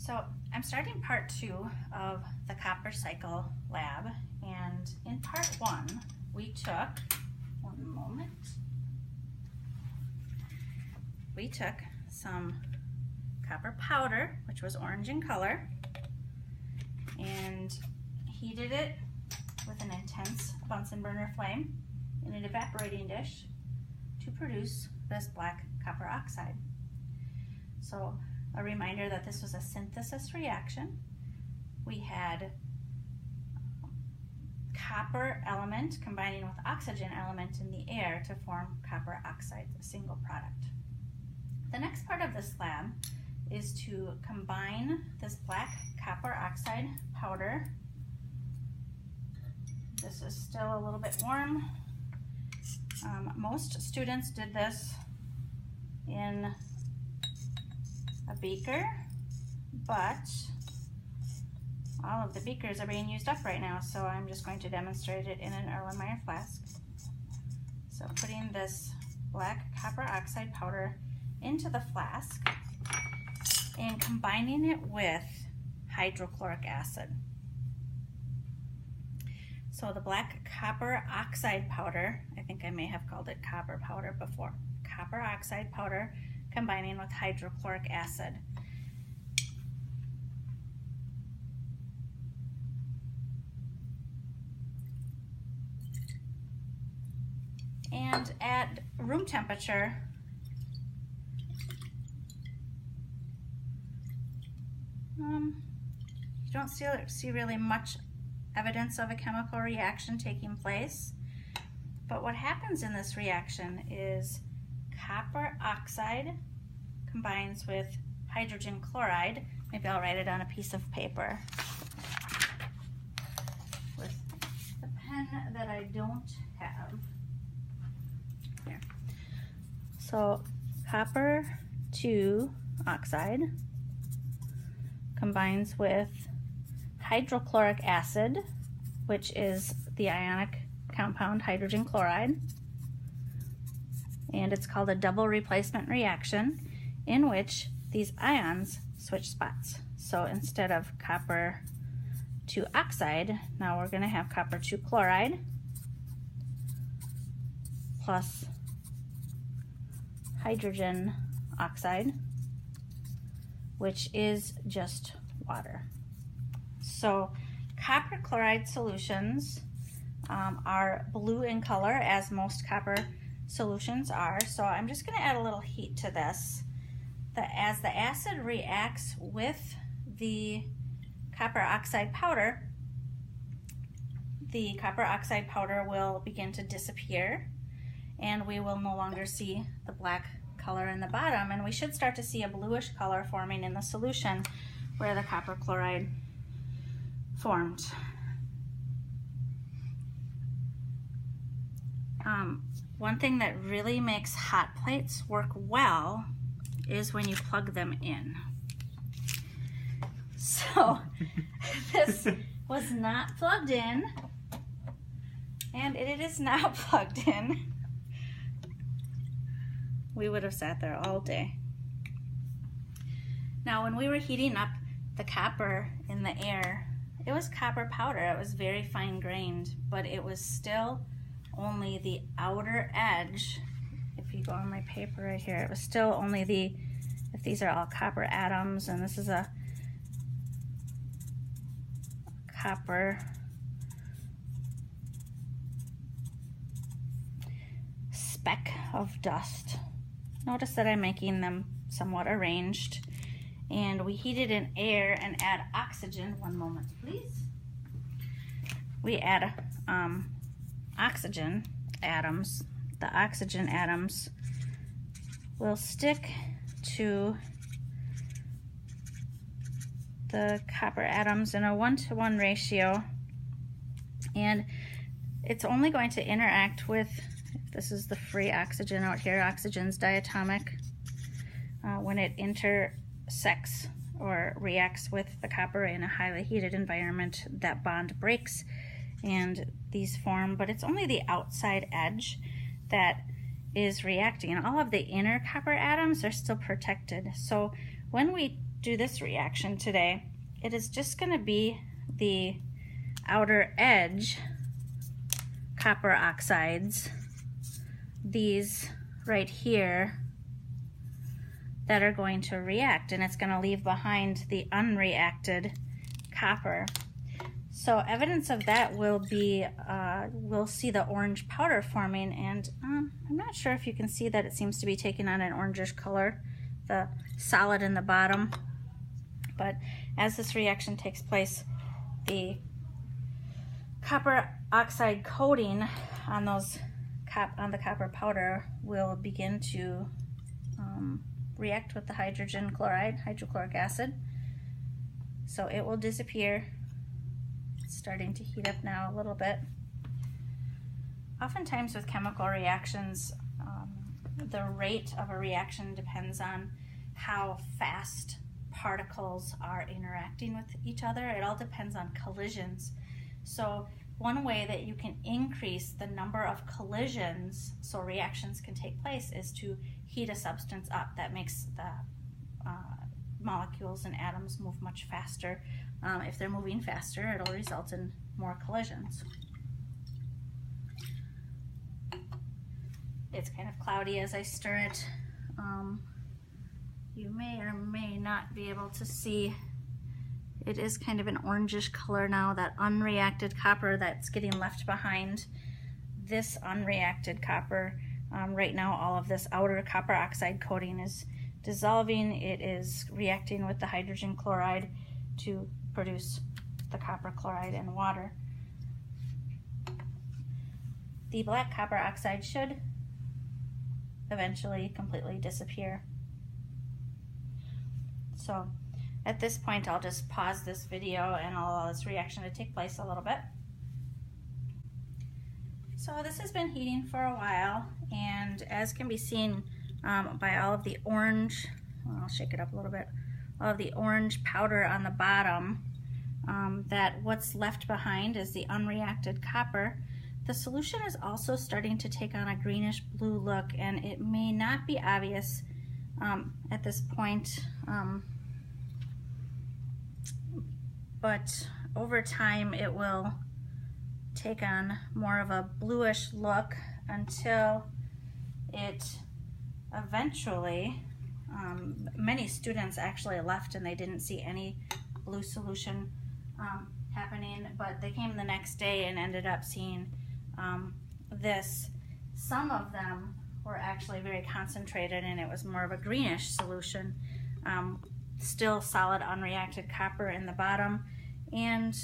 So I'm starting part 2 of the copper cycle lab, and in part 1 we took, we took some copper powder, which was orange in color, and heated it with an intense Bunsen burner flame in an evaporating dish to produce this black copper oxide. So a reminder that this was a synthesis reaction. We had copper element combining with oxygen element in the air to form copper oxide, a single product. The next part of this lab is to combine this black copper oxide powder. This is still a little bit warm. Most students did this in a beaker, but all of the beakers are being used up right now, so I'm just going to demonstrate it in an Erlenmeyer flask. So putting this black copper oxide powder into the flask and combining it with hydrochloric acid. So the black copper oxide powder, I think I may have called it copper powder before, copper oxide powder combining with hydrochloric acid. And at room temperature, you don't see really much evidence of a chemical reaction taking place. But what happens in this reaction is copper oxide combines with hydrogen chloride. Maybe I'll write it on a piece of paper with the pen that I don't have. Here. So copper 2 oxide combines with hydrochloric acid, which is the ionic compound hydrogen chloride, and it's called a double replacement reaction in which these ions switch spots. So instead of copper 2 oxide, now we're going to have copper 2 chloride plus hydrogen oxide, which is just water. So copper chloride solutions are blue in color, as most copper solutions are. So I'm just going to add a little heat to this. As the acid reacts with the copper oxide powder, the copper oxide powder will begin to disappear, and we will no longer see the black color in the bottom, and we should start to see a bluish color forming in the solution where the copper chloride formed. One thing that really makes hot plates work well is when you plug them in. So this was not plugged in, and it is now plugged in. We would have sat there all day. Now when we were heating up the copper in the air, it was copper powder. It was very fine grained, but it was still only the outer edge. If you go on my paper right here, it was still only if these are all copper atoms, and this is a copper speck of dust. Notice that I'm making them somewhat arranged, and we heat it in air and add oxygen. One moment, please. We add oxygen atoms. The oxygen atoms will stick to the copper atoms in a 1-to-1 ratio, and it's only going to interact with, this is the free oxygen out here, oxygen's diatomic. When it intersects or reacts with the copper in a highly heated environment, that bond breaks and these form, but it's only the outside edge that is reacting, and all of the inner copper atoms are still protected. So when we do this reaction today. It is just going to be the outer edge copper oxides, these right here, that are going to react, and it's going to leave behind the unreacted copper. So evidence of that will be, we'll see the orange powder forming, and I'm not sure if you can see that it seems to be taking on an orangish color, the solid in the bottom. But as this reaction takes place, the copper oxide coating on those on the copper powder will begin to react with the hydrogen chloride, hydrochloric acid. So it will disappear. It's starting to heat up now a little bit. Oftentimes with chemical reactions, the rate of a reaction depends on how fast particles are interacting with each other. It all depends on collisions. So one way that you can increase the number of collisions so reactions can take place is to heat a substance up. That makes the molecules and atoms move much faster. If they're moving faster, it'll result in more collisions. It's kind of cloudy as I stir it. You may or may not be able to see, it is kind of an orangish color now, that unreacted copper that's getting left behind. This unreacted copper, right now all of this outer copper oxide coating is dissolving. It is reacting with the hydrogen chloride to produce the copper chloride and water. The black copper oxide should eventually completely disappear. So at this point, I'll just pause this video and I'll allow this reaction to take place a little bit. So this has been heating for a while, and as can be seen by all of the orange, I'll shake it up a little bit, all of the orange powder on the bottom, that what's left behind is the unreacted copper. The solution is also starting to take on a greenish blue look, and it may not be obvious at this point, but over time it will take on more of a bluish look until it eventually, many students actually left and they didn't see any blue solution happening, but they came the next day and ended up seeing this. Some of them were actually very concentrated and it was more of a greenish solution. Still solid unreacted copper in the bottom. And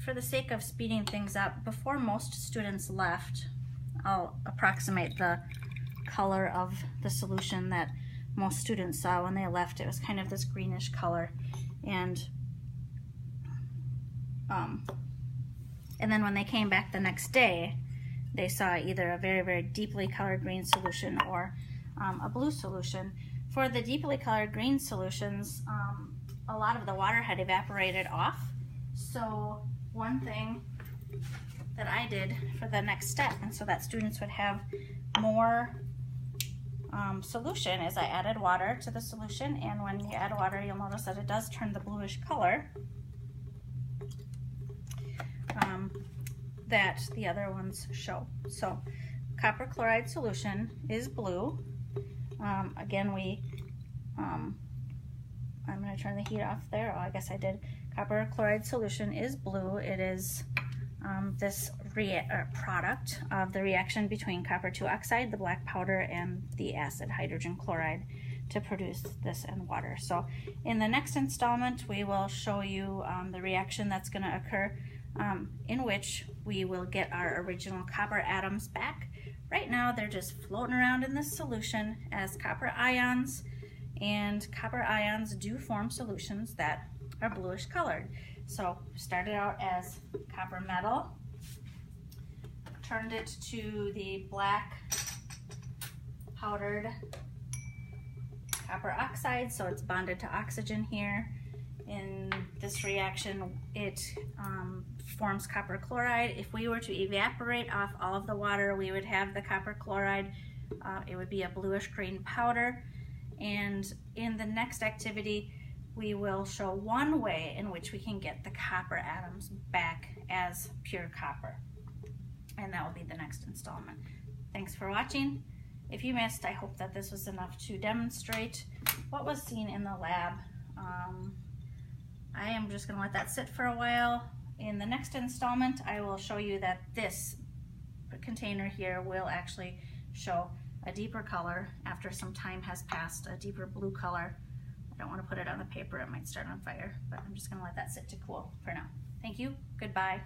for the sake of speeding things up, before most students left, I'll approximate the color of the solution that most students saw when they left. It was kind of this greenish color. And then when they came back the next day, they saw either a very, very deeply colored green solution or a blue solution. For the deeply colored green solutions, a lot of the water had evaporated off. So one thing that I did for the next step, and so that students would have more solution, is I added water to the solution, and when you add water, you'll notice that it does turn the bluish color that the other ones show. So copper chloride solution is blue. Again, I'm going to turn the heat off there. Oh, I guess I did. Copper chloride solution is blue. It is this product of the reaction between copper 2 oxide, the black powder, and the acid hydrogen chloride to produce this and water. So in the next installment, we will show you the reaction that's going to occur in which we will get our original copper atoms back. Right now, they're just floating around in this solution as copper ions, and copper ions do form solutions that are bluish colored. So started out as copper metal, turned it to the black powdered copper oxide, so it's bonded to oxygen here. In this reaction, it forms copper chloride. If we were to evaporate off all of the water, we would have the copper chloride. It would be a bluish green powder. And in the next activity, we will show one way in which we can get the copper atoms back as pure copper. And that will be the next installment. Thanks for watching. If you missed, I hope that this was enough to demonstrate what was seen in the lab. I am just going to let that sit for a while. In the next installment, I will show you that this container here will actually show a deeper color after some time has passed, a deeper blue color. I don't want to put it on the paper, it might start on fire, but I'm just going to let that sit to cool for now. Thank you, goodbye.